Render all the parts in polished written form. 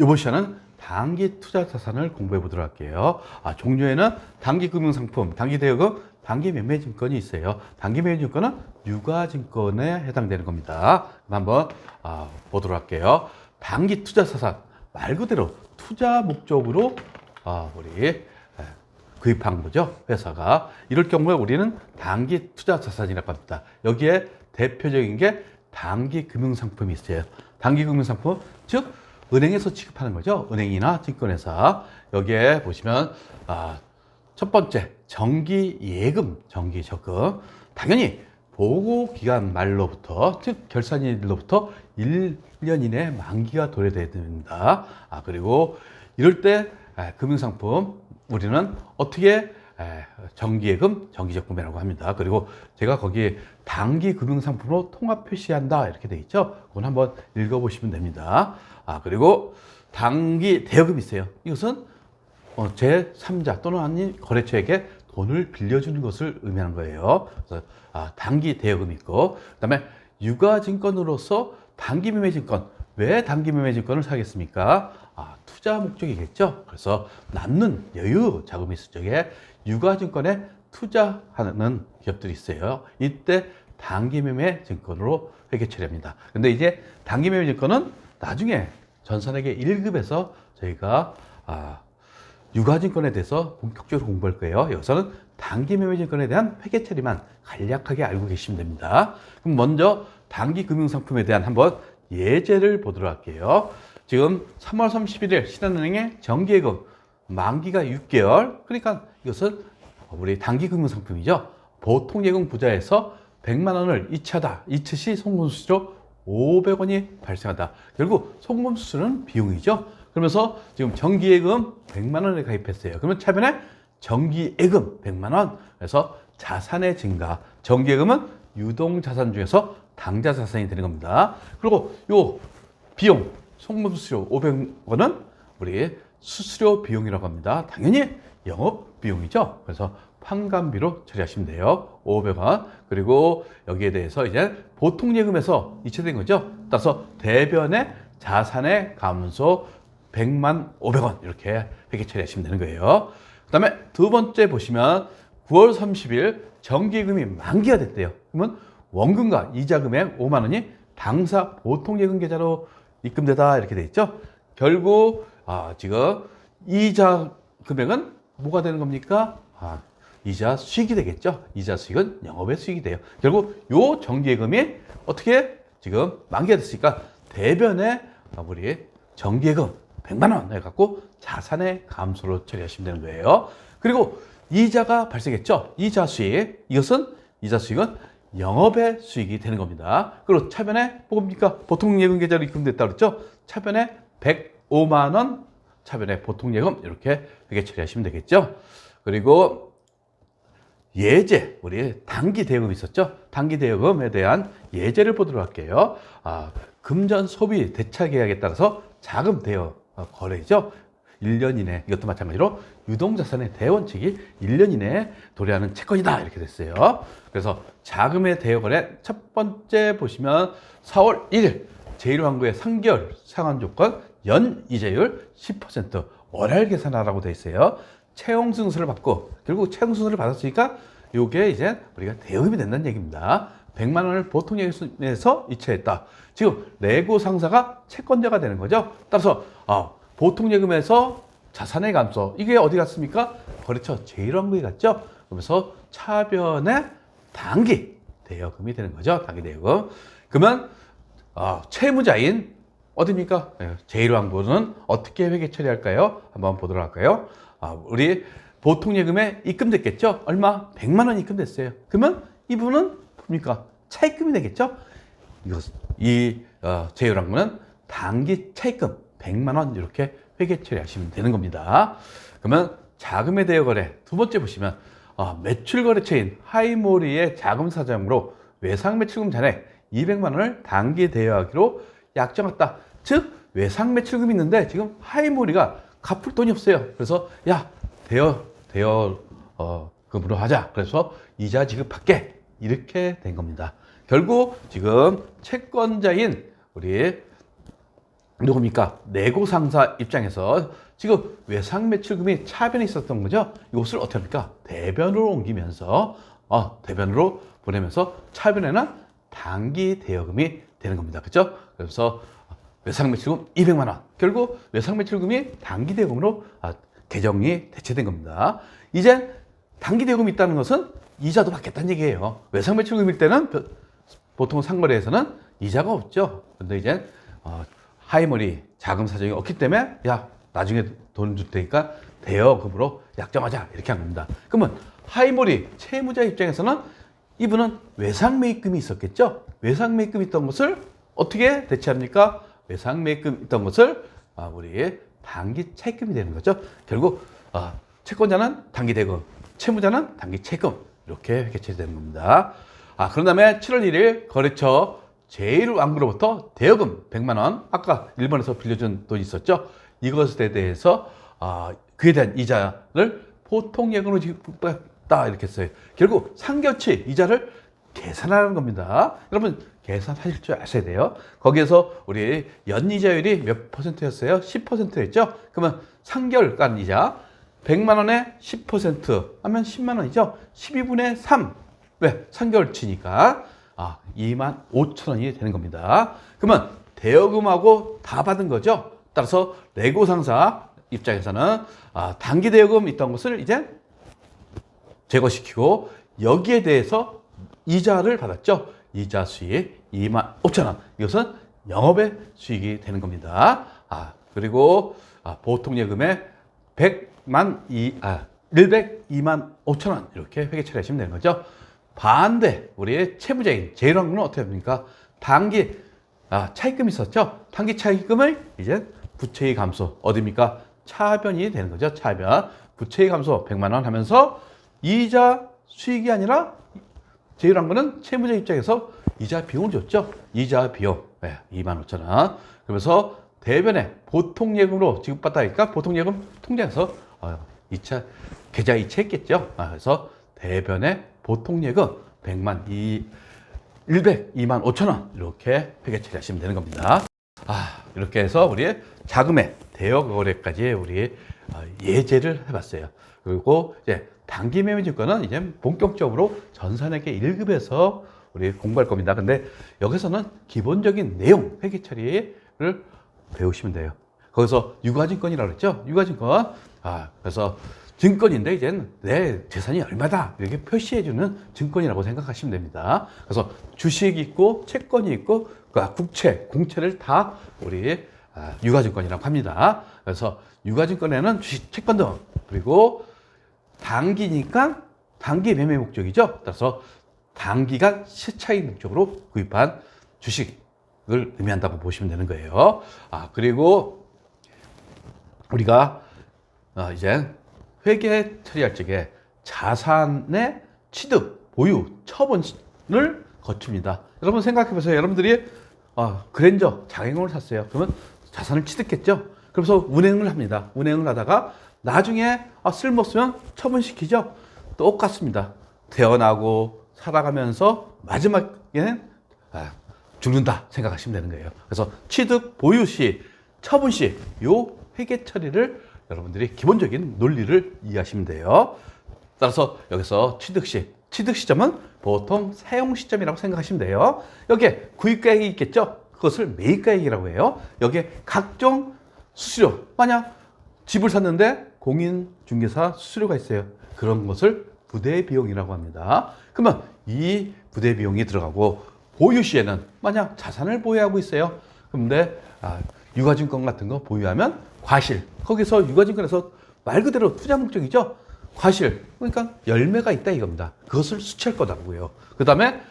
이번 시간은 단기 투자 자산을 공부해 보도록 할게요. 종류에는 단기 금융상품, 단기 대여금, 단기 매매증권이 있어요. 단기 매매증권은 유가증권에 해당되는 겁니다. 그럼 한번 보도록 할게요. 단기 투자 자산 말 그대로 투자 목적으로 우리 구입한 거죠. 회사가. 이럴 경우에 우리는 단기 투자 자산이라고 합니다. 여기에 대표적인 게 단기 금융상품이 있어요. 단기 금융상품, 즉 은행에서 취급하는 거죠. 은행이나 증권회사. 여기에 보시면 첫 번째 정기예금, 정기적금. 당연히 보고기간 말로부터, 즉 결산일로부터 1년 이내 만기가 도래돼야 됩니다. 그리고 이럴 때 금융상품 우리는 어떻게 정기예금, 정기적금이라고 합니다. 그리고 제가 거기에 단기 금융상품으로 통합 표시한다 이렇게 돼 있죠. 그건 한번 읽어보시면 됩니다. 그리고 단기 대여금이 있어요. 이것은 제3자 또는 아닌 거래처에게 돈을 빌려주는 것을 의미하는 거예요. 그래서 단기 대여금이 있고, 그다음에 유가증권으로서 단기 매매증권. 왜 단기 매매증권을 사겠습니까? 투자 목적이겠죠. 그래서 남는 여유 자금이 있을 적에 유가증권에 투자하는 기업들이 있어요. 이때 단기 매매 증권으로 회계 처리합니다. 근데 이제 단기 매매 증권은 나중에 전산회계 1급에서 저희가 유가증권에 대해서 본격적으로 공부할 거예요. 여기서는 단기 매매 증권에 대한 회계 처리만 간략하게 알고 계시면 됩니다. 그럼 먼저 단기 금융상품에 대한 한번 예제를 보도록 할게요. 지금 3월 31일 신한은행의 정기예금 만기가 6개월. 그러니까 이것은 우리 단기 금융상품이죠. 보통 예금 부자에서 100만 원을 이체하다. 이체 시 송금수수료 500원이 발생한다. 결국 송금수수료는 비용이죠. 그러면서 지금 정기예금 100만 원에 가입했어요. 그러면 차변에 정기예금 100만 원. 그래서 자산의 증가. 정기예금은 유동자산 중에서 당좌자산이 되는 겁니다. 그리고 요 비용, 송금수수료 500원은 우리 수수료 비용이라고 합니다. 당연히 영업비용이죠. 그래서 판관비로 처리하시면 돼요. 500원. 그리고 여기에 대해서 이제 보통예금에서 이체된 거죠. 따라서 대변의 자산의 감소 100만 500원 이렇게 회계 처리하시면 되는 거예요. 그 다음에 두 번째 보시면 9월 30일 정기예금이 만기가 됐대요. 그러면 원금과 이자 금액 5만 원이 당사 보통예금 계좌로 입금되다 이렇게 돼 있죠. 결국 지금 이자 금액은 뭐가 되는 겁니까? 이자 수익이 되겠죠. 이자 수익은 영업의 수익이 돼요. 결국 요 정기예금이 어떻게 지금 만기가 됐으니까 대변에 우리 정기예금 100만 원 해갖고 자산의 감소로 처리하시면 되는 거예요. 그리고 이자가 발생했죠. 이자 수익. 이자 수익은 영업의 수익이 되는 겁니다. 그리고 차변에 뭡니까? 보통예금 계좌로 입금됐다고 그랬죠. 차변에 105만 원, 차변에 보통예금 이렇게 회계 처리하시면 되겠죠. 그리고 예제, 우리 단기 대여금이 있었죠. 단기 대여금에 대한 예제를 보도록 할게요. 금전 소비 대차 계약에 따라서 자금 대여 거래죠. 1년 이내, 이것도 마찬가지로 유동자산의 대원칙이 1년 이내에 도래하는 채권이다 이렇게 됐어요. 그래서 자금의 대여 거래 첫 번째 보시면 4월 1일 제1왕구의 3개월 상환 조건 연 이자율 10% 월할 계산하라고 되어 있어요. 채용 승수를 받고 결국 채용 승수를 받았으니까 요게 이제 우리가 대여금이 된다는 얘기입니다. 100만 원을 보통 예금에서 이체했다. 지금 레고 상사가 채권자가 되는 거죠. 따라서 보통 예금에서 자산의 감소 이게 어디 갔습니까? 거래처 제1왕구에 갔죠. 그러면서 차변의 단기 대여금이 되는 거죠. 단기 대여금. 그러면 채무자인 어디입니까? 제1왕구는 어떻게 회계 처리할까요? 한번 보도록 할까요? 우리 보통 예금에 입금됐겠죠? 얼마? 100만 원 입금됐어요. 그러면 이분은 뭡니까? 차입금이 되겠죠? 이 제1왕구는 단기 차입금 100만 원 이렇게 회계 처리하시면 되는 겁니다. 그러면 자금의 대여 거래 두 번째 보시면 매출 거래처인 하이모리의 자금 사정으로 외상 매출금 잔액 200만 원을 단기 대여하기로 약정했다. 즉 외상 매출금이 있는데 지금 하이모리가 갚을 돈이 없어요. 그래서 대여금으로 하자. 그래서 이자 지급할게. 이렇게 된 겁니다. 결국 지금 채권자인 우리 누굽니까? 내고 상사 입장에서 지금 외상 매출금이 차변에 있었던 거죠. 이것을 어떻게 합니까? 대변으로 옮기면서 대변으로 보내면서 차변에는 단기 대여금이 되는 겁니다. 그렇죠? 그래서 외상 매출금 200만 원. 결국 외상 매출금이 단기 대여금으로 개정이 대체된 겁니다. 이제 단기 대여금이 있다는 것은 이자도 받겠다는 얘기예요. 외상 매출금일 때는 보통 상거래에서는 이자가 없죠. 근데 이제 하이머리 자금 사정이 없기 때문에 야 나중에 돈 줄 테니까 대여금으로 약정하자 이렇게 한 겁니다. 그러면 하이머리 채무자 입장에서는 이분은 외상 매입금이 있었겠죠. 외상 매입금이 있던 것을 어떻게 대체합니까? 외상 매입금 있던 것을 우리 단기 차입금이 되는 거죠. 결국 채권자는 단기 대금, 채무자는 단기 채권 이렇게 개최되는 겁니다. 그런 다음에 7월 1일 거래처 제1왕구로부터 대여금 100만 원, 아까 일본에서 빌려준 돈이 있었죠. 이것에 대해서 그에 대한 이자를 보통 예금으로 지급받다 이렇게 했어요. 결국 상겨치 이자를 계산하는 겁니다. 여러분 계산하실 줄 아셔야 돼요. 거기에서 우리 연이자율이 몇 %였어요? 10%였죠. 그러면 상결간 이자 100만 원에 10% 하면 10만 원이죠. 12분의 3. 왜? 상결치니까 2만 5천 원이 되는 겁니다. 그러면 대여금하고 다 받은 거죠. 따라서 레고 상사 입장에서는 단기 대여금 있던 것을 이제 제거시키고 여기에 대해서 이자를 받았죠. 이자 수익 2만 5천 원. 이것은 영업의 수익이 되는 겁니다. 그리고 보통 예금의 102만 5천 원 이렇게 회계 처리하시면 되는 거죠. 반대 우리 채무자인 제1왕구는 어떻게 합니까? 단기 차입금이 있었죠. 단기 차입금을 이제 부채의 감소 어디입니까? 차변이 되는 거죠. 차변 부채의 감소 100만 원 하면서 이자 수익이 아니라 제1왕구는 채무자 입장에서 이자 비용을 줬죠. 이자 비용 2만 5천 원. 그러면서 대변에 보통 예금으로 지급받다니까 보통 예금 통장에서 2차 계좌 이체했겠죠. 그래서 대변에 보통 예금 102만 5천 원 이렇게 회계 처리하시면 되는 겁니다. 이렇게 해서 우리 자금의 대여 거래까지 우리 예제를 해봤어요. 그리고 이제 단기 매매 증권은 이제 본격적으로 전산회계 1급에서 우리 공부할 겁니다. 근데 여기서는 기본적인 내용 회계 처리를 배우시면 돼요. 거기서 유가증권이라고 그랬죠? 유가증권. 그래서 증권인데 이제는 내 재산이 얼마다 이렇게 표시해주는 증권이라고 생각하시면 됩니다. 그래서 주식이 있고 채권이 있고 국채, 공채를 다 우리 유가증권이라고 합니다. 그래서 유가증권에는 주식, 채권 등 그리고 단기니까 단기 매매 목적이죠. 따라서 단기간 시차익 목적으로 구입한 주식을 의미한다고 보시면 되는 거예요. 그리고 우리가 이제 회계 처리할 적에 자산의 취득, 보유, 처분을 거칩니다. 여러분 생각해 보세요. 여러분들이 그랜저 자격용을 샀어요. 그러면 자산을 취득했죠. 그래서 운행을 합니다. 운행을 하다가 나중에 쓸모없으면 처분시키죠. 똑같습니다. 태어나고 살아가면서 마지막에는 죽는다 생각하시면 되는 거예요. 그래서 취득, 보유 시, 처분 시 요 회계 처리를 여러분들이 기본적인 논리를 이해하시면 돼요. 따라서 여기서 취득 시, 취득 시점은 보통 사용 시점이라고 생각하시면 돼요. 여기에 구입가액이 있겠죠? 그것을 매입가액이라고 해요. 여기에 각종 수수료, 만약 집을 샀는데 공인중개사 수수료가 있어요. 그런 것을 부대 비용이라고 합니다. 그러면 이 부대 비용이 들어가고 보유 시에는 만약 자산을 보유하고 있어요. 그런데 유가증권 같은 거 보유하면 과실, 거기서 유가증권에서 말 그대로 투자 목적이죠. 과실, 그러니까 열매가 있다 이겁니다. 그것을 수취할 거다고요. 그 다음에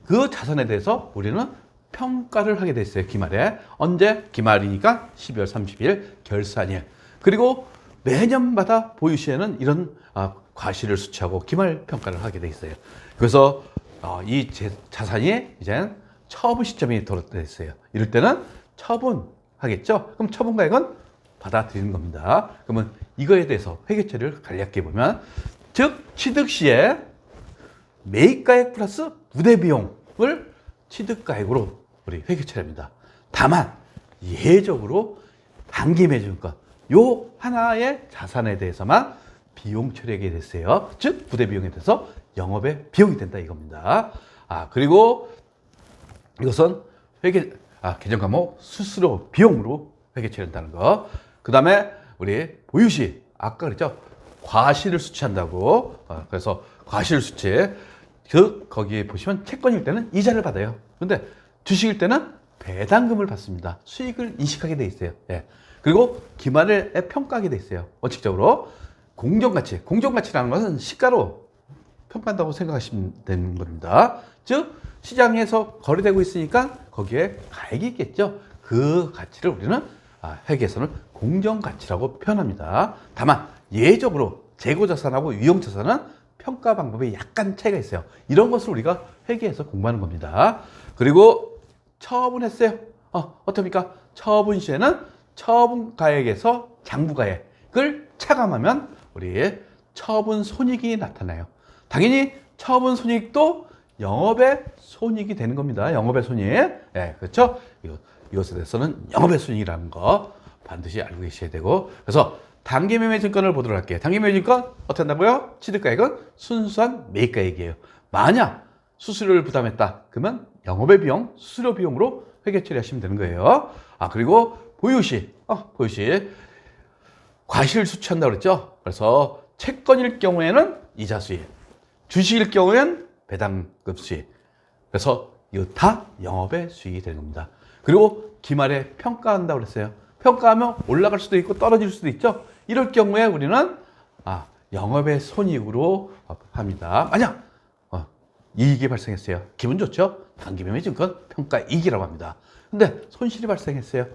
그 자산에 대해서 우리는 평가를 하게 돼 있어요. 기말에. 언제? 기말이니까 12월 30일 결산일. 그리고 매년마다 보유 시에는 이런 과실을 수취하고 기말 평가를 하게 돼 있어요. 그래서 이 자산이 이제 처분 시점이 도래돼 있어요. 이럴 때는 처분하겠죠. 그럼 처분가액은 받아들이는 겁니다. 그러면 이거에 대해서 회계 처리를 간략히 보면, 즉 취득 시에 매입가액 플러스 부대 비용을 취득가액으로 우리 회계 처리합니다. 다만 예적으로 단기 매매증권 요 하나의 자산에 대해서만 비용 처리하게 됐어요. 즉 부대 비용에 대해서 영업의 비용이 된다 이겁니다. 그리고 이것은 계정 과목 수수료 비용으로 회계 처리한다는 거. 그 다음에 우리 보유시 아까 그랬죠. 과실을 수취한다고. 그래서 과실 수취 거기에 보시면 채권일 때는 이자를 받아요. 근데 주식일 때는 배당금을 받습니다. 수익을 인식하게 돼 있어요. 예. 그리고 기말에 평가하게 돼 있어요. 원칙적으로 공정가치라는 것은 시가로 평가한다고 생각하시면 되는 겁니다. 즉 시장에서 거래되고 있으니까 거기에 가액이 있겠죠. 그 가치를 우리는 회계에서는 공정가치라고 표현합니다. 다만 예적으로 재고자산하고 유형자산은 평가 방법에 약간 차이가 있어요. 이런 것을 우리가 회계에서 공부하는 겁니다. 그리고 처분했어요. 어떻습니까? 처분 시에는 처분가액에서 장부가액을 차감하면 우리 처분 손익이 나타나요. 당연히 처분 손익도 영업의 손익이 되는 겁니다. 영업의 손익. 예, 그렇죠? 이것에 대해서는 영업의 손익이라는 거 반드시 알고 계셔야 되고. 그래서 단기매매증권을 보도록 할게요. 단기매매증권 어떻게 한다고요? 취득가액은 순수한 매입가액이에요. 만약 수수료를 부담했다. 그러면 영업의 비용, 수수료 비용으로 회계 처리하시면 되는 거예요. 그리고 보유시 과실 수취한다고 그랬죠? 그래서 채권일 경우에는 이자 수익, 주식일 경우에는 배당금 수익. 그래서 이거 다 영업의 수익이 되는 겁니다. 그리고 기말에 평가한다고 그랬어요. 평가하면 올라갈 수도 있고 떨어질 수도 있죠. 이럴 경우에 우리는 영업의 손익으로 합니다. 만약 이익이 발생했어요. 기분 좋죠? 단기매매증권 평가이익이라고 합니다. 근데 손실이 발생했어요.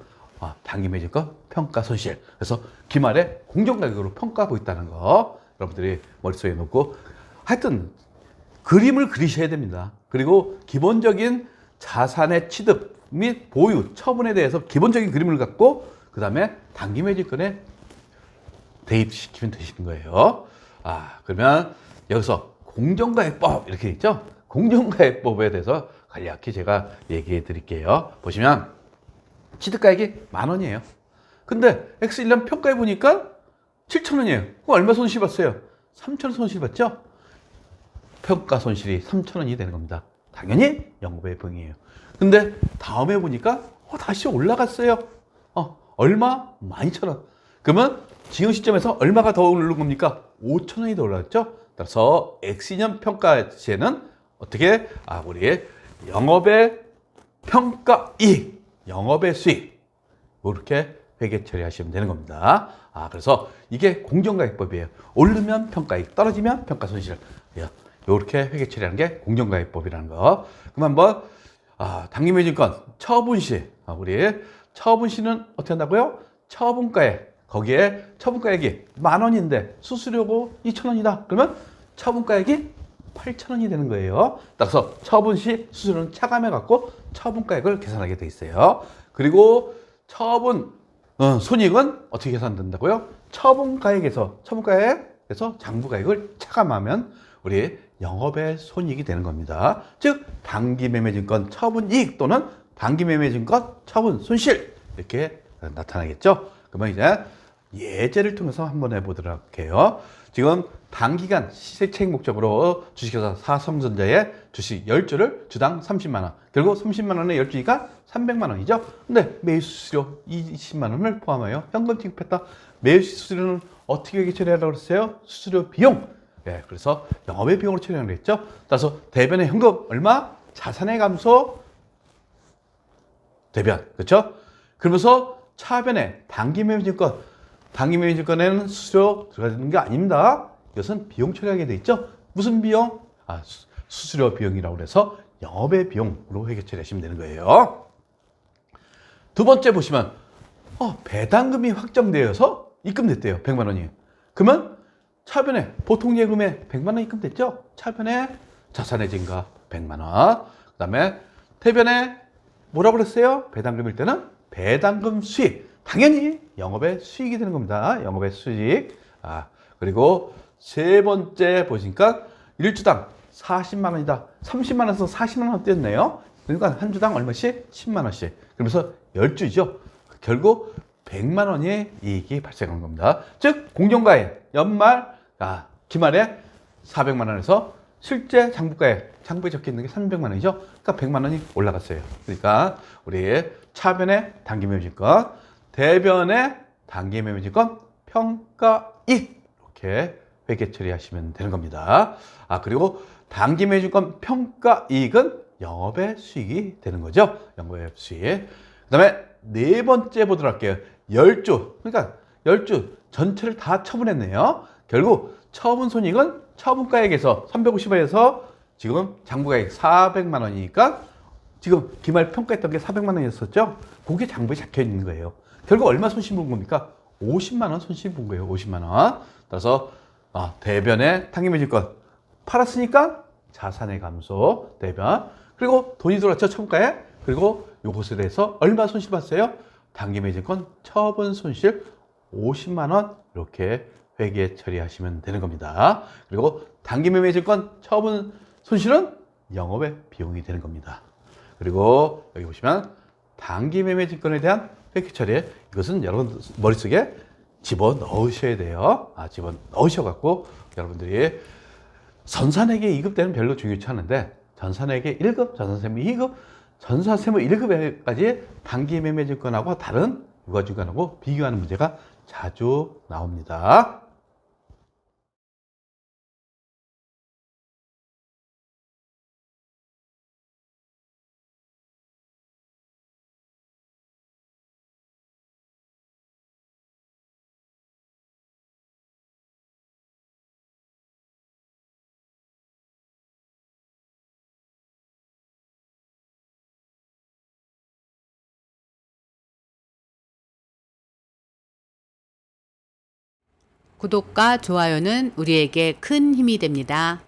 단기매매증권 평가손실. 그래서 기말에 공정가격으로 평가하고 있다는 거 여러분들이 머릿속에 놓고 하여튼 그림을 그리셔야 됩니다. 그리고 기본적인 자산의 취득 및 보유, 처분에 대해서 기본적인 그림을 갖고 그 다음에 단기매매증권에 대입시키면 되시는 거예요. 그러면 여기서 공정가액법 이렇게 있죠? 공정가액법에 대해서 간략히 제가 얘기해 드릴게요. 보시면 취득가액이 10,000원이에요. 근데 X1년 평가해 보니까 7,000원이에요. 그럼 얼마 손실 봤어요? 3,000원 손실 봤죠? 평가 손실이 3,000원이 되는 겁니다. 당연히 영업의 비용이에요. 근데 다음에 보니까 다시 올라갔어요. 얼마? 12,000원. 그러면 지금 시점에서 얼마가 더 오른 겁니까? 5,000원이 더 올랐죠? 따라서 X년 평가 시에는 어떻게? 우리 영업의 평가이익, 영업의 수익 이렇게 회계 처리하시면 되는 겁니다. 그래서 이게 공정가액법이에요. 오르면 평가이익, 떨어지면 평가손실. 이렇게 회계 처리하는 게 공정가액법이라는 거. 그럼 한번 단기매매증권 처분시 우리 처분시는 어떻게 한다고요? 처분가액 거기에 처분가액이 10,000원인데 수수료고 2,000원이다. 그러면 처분가액이 8,000원이 되는 거예요. 따라서 처분시 수수료는 차감해 갖고 처분가액을 계산하게 돼 있어요. 그리고 처분 손익은 어떻게 계산된다고요? 처분가액에서 장부가액을 차감하면 우리 영업의 손익이 되는 겁니다. 즉 단기매매증권 처분이익 또는 단기매매증권 처분 손실 이렇게 나타나겠죠. 그러면 이제 예제를 통해서 한번 해보도록 할게요. 지금 단기간 시세차익 목적으로 주식회사 사성전자의 주식 10주를 주당 30만 원. 결국 30만 원의 10주니까 300만 원이죠. 근데 매수수수료 20만 원을 포함하여 현금 지급했다. 매수수수료는 어떻게 처리하라고 그랬어요? 수수료 비용. 그래서 영업의 비용으로 처리하는 거겠죠. 따라서 대변의 현금 얼마? 자산의 감소 대변. 그렇죠? 그러면서 차변에 단기매매증권에는 수수료 들어가는 게 아닙니다. 이것은 비용 처리하게 돼 있죠. 무슨 비용? 수수료 비용이라고 해서 영업의 비용으로 회계 처리하시면 되는 거예요. 두 번째 보시면 배당금이 확정되어서 입금됐대요. 100만 원이. 그러면 차변에 보통 예금에 100만 원 입금됐죠. 차변에 자산의 증가 100만 원. 그 다음에 대변에 뭐라고 그랬어요? 배당금일 때는 배당금 수익. 당연히 영업의 수익이 되는 겁니다. 영업의 수익. 그리고 세 번째 보시니까 1주당 40만 원이다. 30만 원에서 40만 원 뛰었네요. 그러니까 한 주당 얼마씩? 10만 원씩. 그러면서 10주죠. 결국 100만 원의 이익이 발생한 겁니다. 즉 공정가액 연말 기말에 400만 원에서 실제 장부가액 장부에 적혀 있는 게 300만 원이죠. 그러니까 100만 원이 올라갔어요. 그러니까 우리 차변의 단기매매증권, 대변의 단기매매증권 평가이익 이렇게 회계 처리하시면 되는 겁니다. 그리고 단기매매증권 평가이익은 영업의 수익이 되는 거죠. 영업의 수익. 그 다음에 네 번째 보도록 할게요. 열주. 그러니까 열주 전체를 다 처분했네요. 결국 처분 손익은 처분가액에서 350원에서 지금 장부가액 400만 원이니까 지금 기말 평가했던 게 400만 원이었었죠. 그게 장부에 적혀 있는 거예요. 결국 얼마 손실 본 겁니까? 50만 원 손실 본 거예요. 50만 원. 따라서 대변의 단기매매증권 팔았으니까 자산의 감소 대변. 그리고 돈이 들어왔죠. 처분가에. 그리고 요것에 대해서 얼마 손실 봤어요? 단기매매증권 처분 손실 50만 원 이렇게 회계 처리하시면 되는 겁니다. 그리고 단기매매증권 처분 손실은 영업의 비용이 되는 겁니다. 그리고 여기 보시면 단기매매증권에 대한 회계 처리, 이것은 여러분 머릿속에 집어넣으셔야 돼요. 집어넣으셔갖고 여러분들이 전산회계 2급 때는 별로 중요치 않은데 전산회계 1급, 전산세무 2급, 전산세무 1급에까지 단기매매증권하고 다른 유가증권하고 비교하는 문제가 자주 나옵니다. 구독과 좋아요는 우리에게 큰 힘이 됩니다.